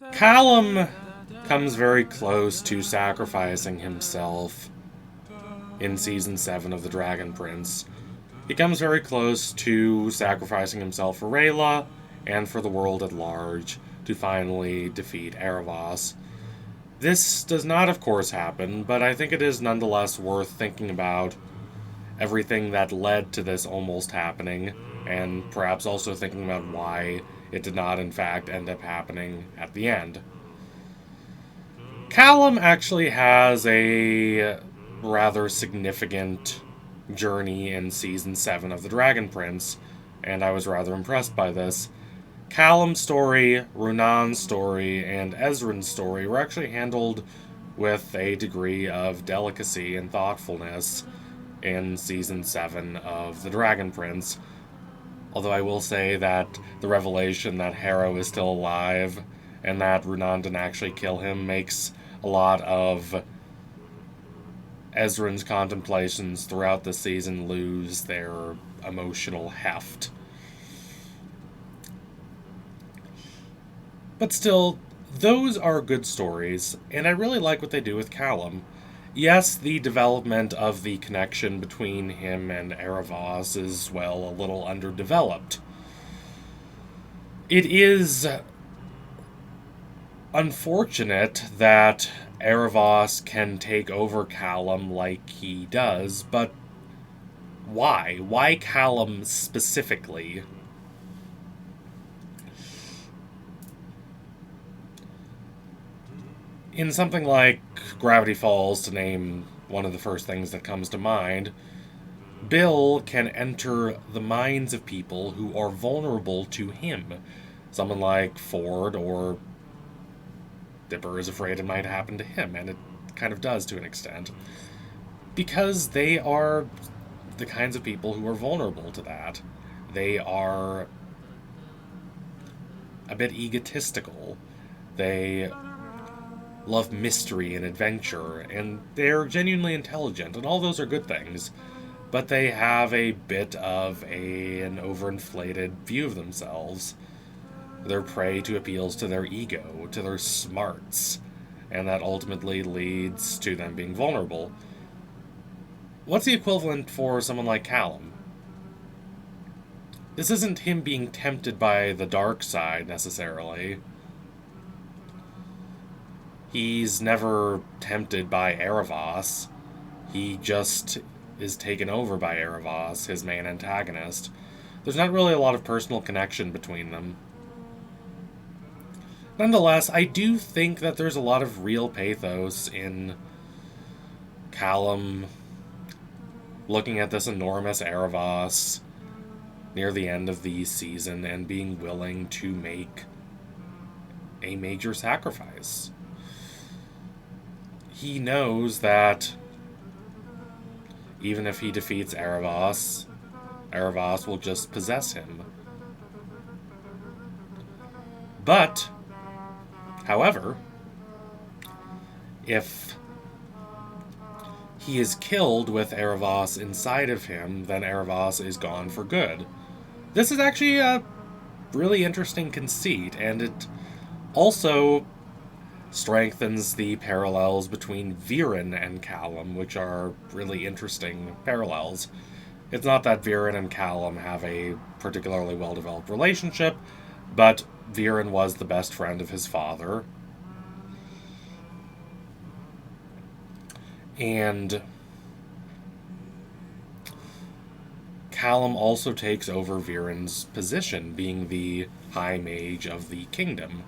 Callum comes very close to sacrificing himself in Season 7 of The Dragon Prince. He comes very close to sacrificing himself for Rayla and for the world at large to finally defeat Erebos. This does not, of course, happen, but I think it is nonetheless worth thinking about everything that led to this almost happening, and perhaps also thinking about why it did not, in fact, end up happening at the end. Callum actually has a rather significant journey in Season 7 of The Dragon Prince, and I was rather impressed by this. Callum's story, Runan's story, and Ezran's story were actually handled with a degree of delicacy and thoughtfulness in Season 7 of The Dragon Prince. Although I will say that the revelation that Harrow is still alive and that Runan didn't actually kill him makes a lot of Ezran's contemplations throughout the season lose their emotional heft. But still, those are good stories, and I really like what they do with Callum. Yes, the development of the connection between him and Erebos is, well, a little underdeveloped. It is unfortunate that Erebos can take over Callum like he does, but why? Why Callum specifically? In something like Gravity Falls, to name one of the first things that comes to mind, Bill can enter the minds of people who are vulnerable to him. Someone like Ford or Dipper is afraid it might happen to him, and it kind of does to an extent. Because they are the kinds of people who are vulnerable to that. They are a bit egotistical. They love mystery and adventure, and they're genuinely intelligent, and all those are good things, but they have a bit of an overinflated view of themselves. They're prey to appeals to their ego, to their smarts, and that ultimately leads to them being vulnerable. What's the equivalent for someone like Callum? This isn't him being tempted by the dark side, necessarily. He's never tempted by Erebos. He just is taken over by Erebos, his main antagonist. There's not really a lot of personal connection between them. Nonetheless, I do think that there's a lot of real pathos in Callum looking at this enormous Erebos near the end of the season and being willing to make a major sacrifice. He knows that even if he defeats Erebos, Erebos will just possess him. But, however, if he is killed with Erebos inside of him, then Erebos is gone for good. This is actually a really interesting conceit, and it also strengthens the parallels between Viren and Callum, which are really interesting parallels. It's not that Viren and Callum have a particularly well-developed relationship, but Viren was the best friend of his father. And Callum also takes over Viren's position, being the High Mage of the kingdom.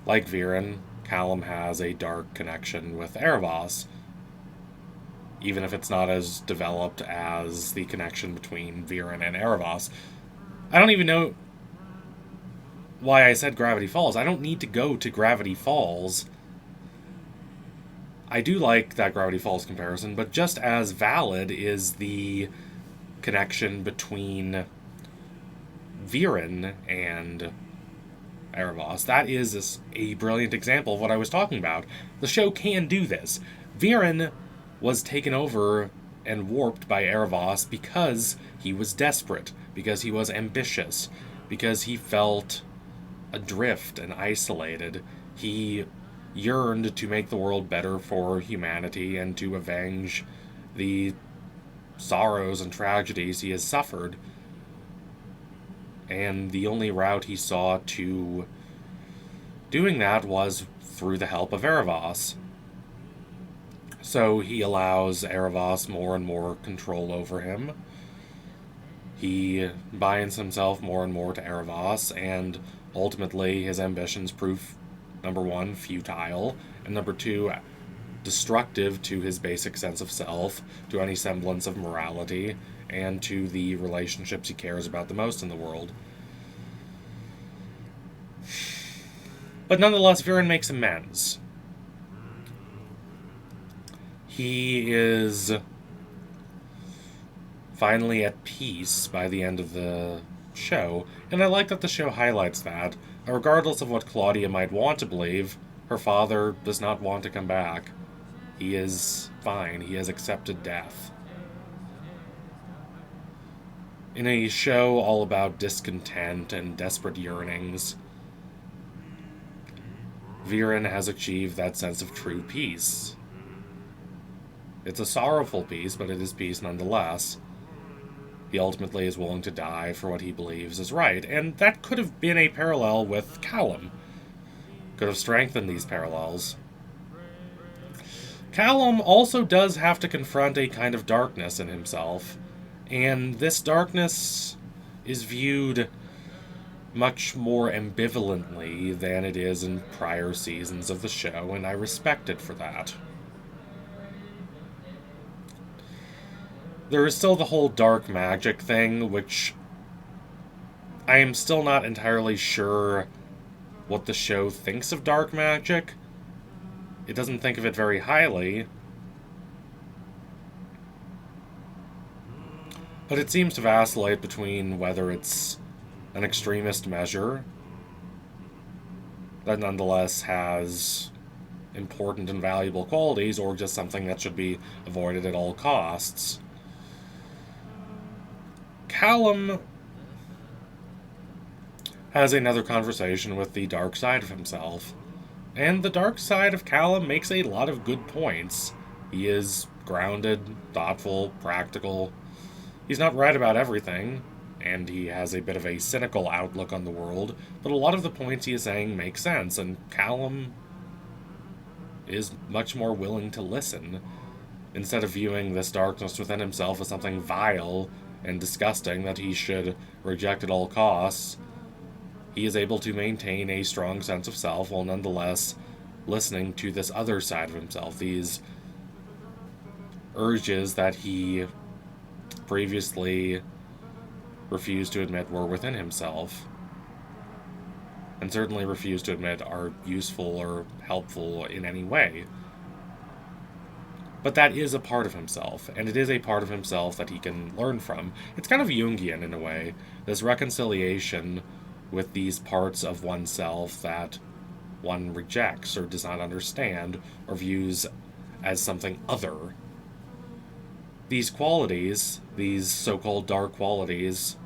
Like Viren, Callum has a dark connection with Erebos, even if it's not as developed as the connection between Viren and Erebos. I don't even know why I said Gravity Falls. I don't need to go to Gravity Falls. I do like that Gravity Falls comparison, but just as valid is the connection between Viren and Erebos. That is a brilliant example of what I was talking about. The show can do this. Viren was taken over and warped by Erebos because he was desperate, because he was ambitious, because he felt adrift and isolated. He yearned to make the world better for humanity and to avenge the sorrows and tragedies he has suffered. And the only route he saw to doing that was through the help of Erebos. So he allows Erebos more and more control over him. He binds himself more and more to Erebos, and ultimately his ambitions prove, number one, futile, and number two, destructive to his basic sense of self, to any semblance of morality, and to the relationships he cares about the most in the world. But nonetheless, Viren makes amends. He is finally at peace by the end of the show, and I like that the show highlights that. Regardless of what Claudia might want to believe, her father does not want to come back. He is fine. He has accepted death. In a show all about discontent and desperate yearnings, Viren has achieved that sense of true peace. It's a sorrowful peace, but it is peace nonetheless. He ultimately is willing to die for what he believes is right, and that could have been a parallel with Callum. Could have strengthened these parallels. Callum also does have to confront a kind of darkness in himself, and this darkness is viewed much more ambivalently than it is in prior seasons of the show, and I respect it for that. There is still the whole dark magic thing, which I am still not entirely sure what the show thinks of dark magic. It doesn't think of it very highly, but it seems to vacillate between whether it's an extremist measure that nonetheless has important and valuable qualities, or just something that should be avoided at all costs. Callum has another conversation with the dark side of himself, and the dark side of Callum makes a lot of good points. He is grounded, thoughtful, practical. He's not right about everything, and he has a bit of a cynical outlook on the world, but a lot of the points he is saying make sense, and Callum is much more willing to listen, instead of viewing this darkness within himself as something vile and disgusting that he should reject at all costs. He is able to maintain a strong sense of self while nonetheless listening to this other side of himself, these urges that he previously refused to admit were within himself, and certainly refused to admit are useful or helpful in any way. But that is a part of himself, and it is a part of himself that he can learn from. It's kind of Jungian in a way, this reconciliation with these parts of oneself that one rejects or does not understand or views as something other. These qualities, these so-called dark qualities,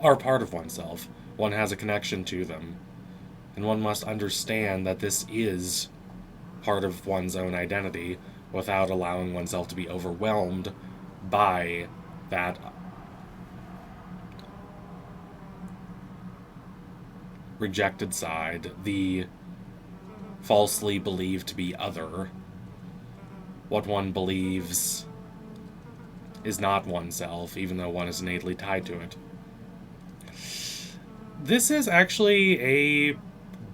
are part of oneself. One has a connection to them, and one must understand that this is part of one's own identity without allowing oneself to be overwhelmed by that rejected side, the falsely believed to be other. What one believes is not oneself, even though one is innately tied to it. This is actually a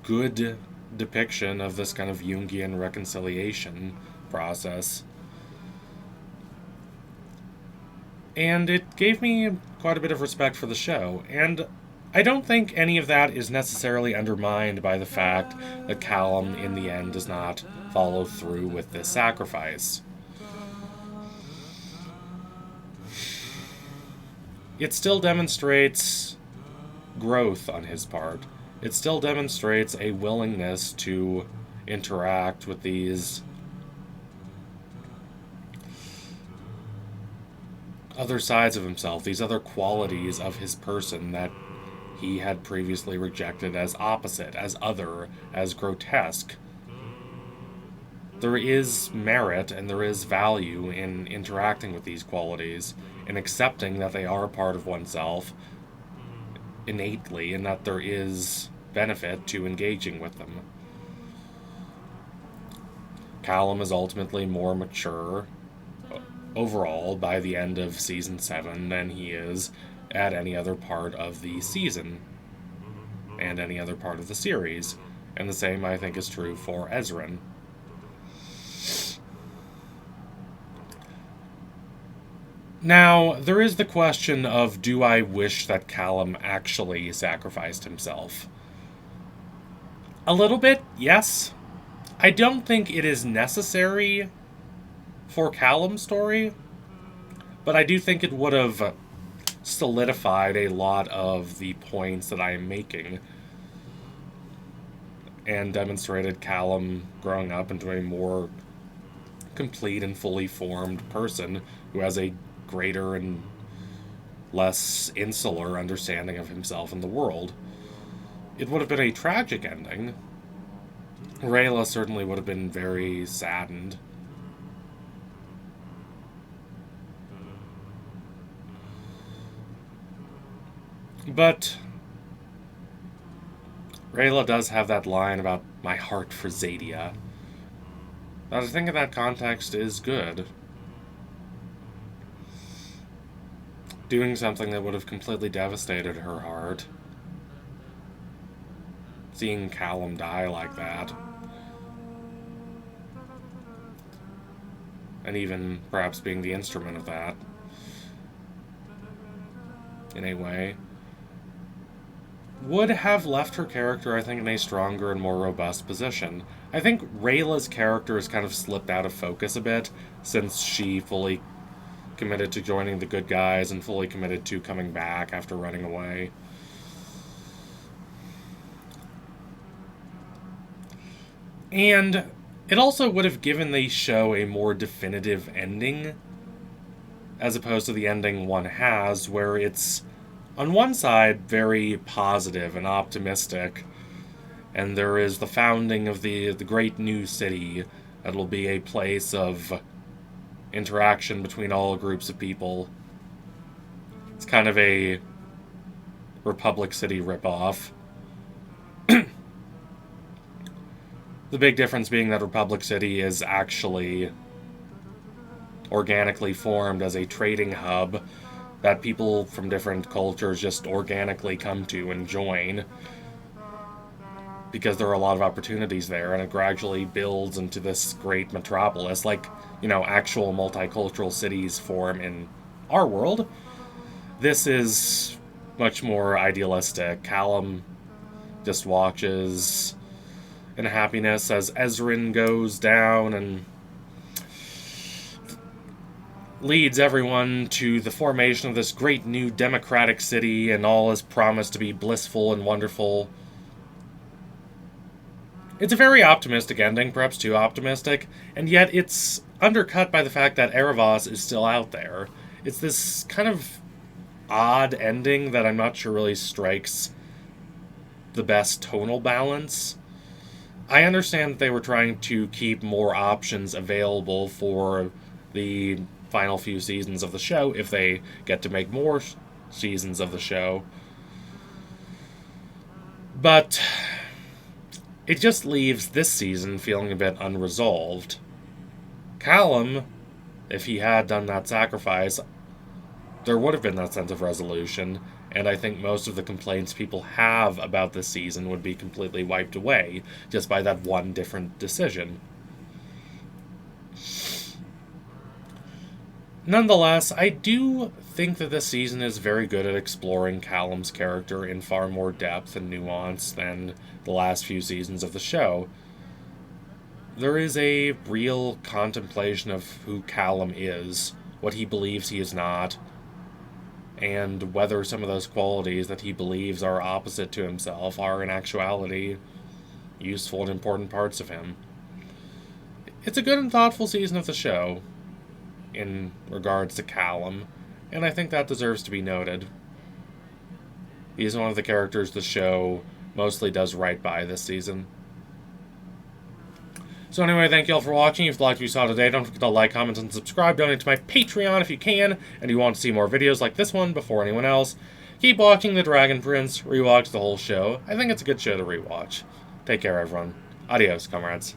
good depiction of this kind of Jungian reconciliation process. And it gave me quite a bit of respect for the show, and I don't think any of that is necessarily undermined by the fact that Callum, in the end, does not follow through with this sacrifice. It still demonstrates growth on his part. It still demonstrates a willingness to interact with these other sides of himself, these other qualities of his person that he had previously rejected as opposite, as other, as grotesque. There is merit and there is value in interacting with these qualities, in accepting that they are part of oneself innately, and that there is benefit to engaging with them. Callum is ultimately more mature overall by the end of season 7 than he is at any other part of the season and any other part of the series. And the same, I think, is true for Ezran. Now, there is the question of, do I wish that Callum actually sacrificed himself? A little bit, yes. I don't think it is necessary for Callum's story, but I do think it would have solidified a lot of the points that I am making and demonstrated Callum growing up into a more complete and fully formed person who has a greater and less insular understanding of himself and the world. It would have been a tragic ending. Rayla certainly would have been very saddened. But Rayla does have that line about my heart for Zadia. That I think in that context is good. Doing something that would have completely devastated her heart. Seeing Callum die like that. And even perhaps being the instrument of that. In a way. Would have left her character, I think, in a stronger and more robust position. I think Rayla's character has kind of slipped out of focus a bit since she fully committed to joining the good guys and fully committed to coming back after running away. And it also would have given the show a more definitive ending, as opposed to the ending one has, where it's, on one side, very positive and optimistic, and there is the founding of the great new city that will be a place of interaction between all groups of people. It's kind of a Republic City ripoff. The big difference being that Republic City is actually organically formed as a trading hub that people from different cultures just organically come to and join, because there are a lot of opportunities there, and it gradually builds into this great metropolis, like, actual multicultural cities form in our world. This is much more idealistic. Callum just watches in happiness as Ezran goes down and leads everyone to the formation of this great new democratic city, and all is promised to be blissful and wonderful. It's a very optimistic ending, perhaps too optimistic, and yet it's undercut by the fact that Erebos is still out there. It's this kind of odd ending that I'm not sure really strikes the best tonal balance. I understand that they were trying to keep more options available for the final few seasons of the show, if they get to make more seasons of the show. But it just leaves this season feeling a bit unresolved. Callum, if he had done that sacrifice, there would have been that sense of resolution, and I think most of the complaints people have about this season would be completely wiped away just by that one different decision. Nonetheless, I do think that this season is very good at exploring Callum's character in far more depth and nuance than the last few seasons of the show. There is a real contemplation of who Callum is, what he believes he is not, and whether some of those qualities that he believes are opposite to himself are in actuality useful and important parts of him. It's a good and thoughtful season of the show in regards to Callum, and I think that deserves to be noted. He's one of the characters the show mostly does right by this season. So anyway, thank you all for watching. If you liked what you saw today, don't forget to like, comment, and subscribe. Donate to my Patreon if you can, and you want to see more videos like this one before anyone else. Keep watching The Dragon Prince. Rewatch the whole show. I think it's a good show to rewatch. Take care, everyone. Adios, comrades.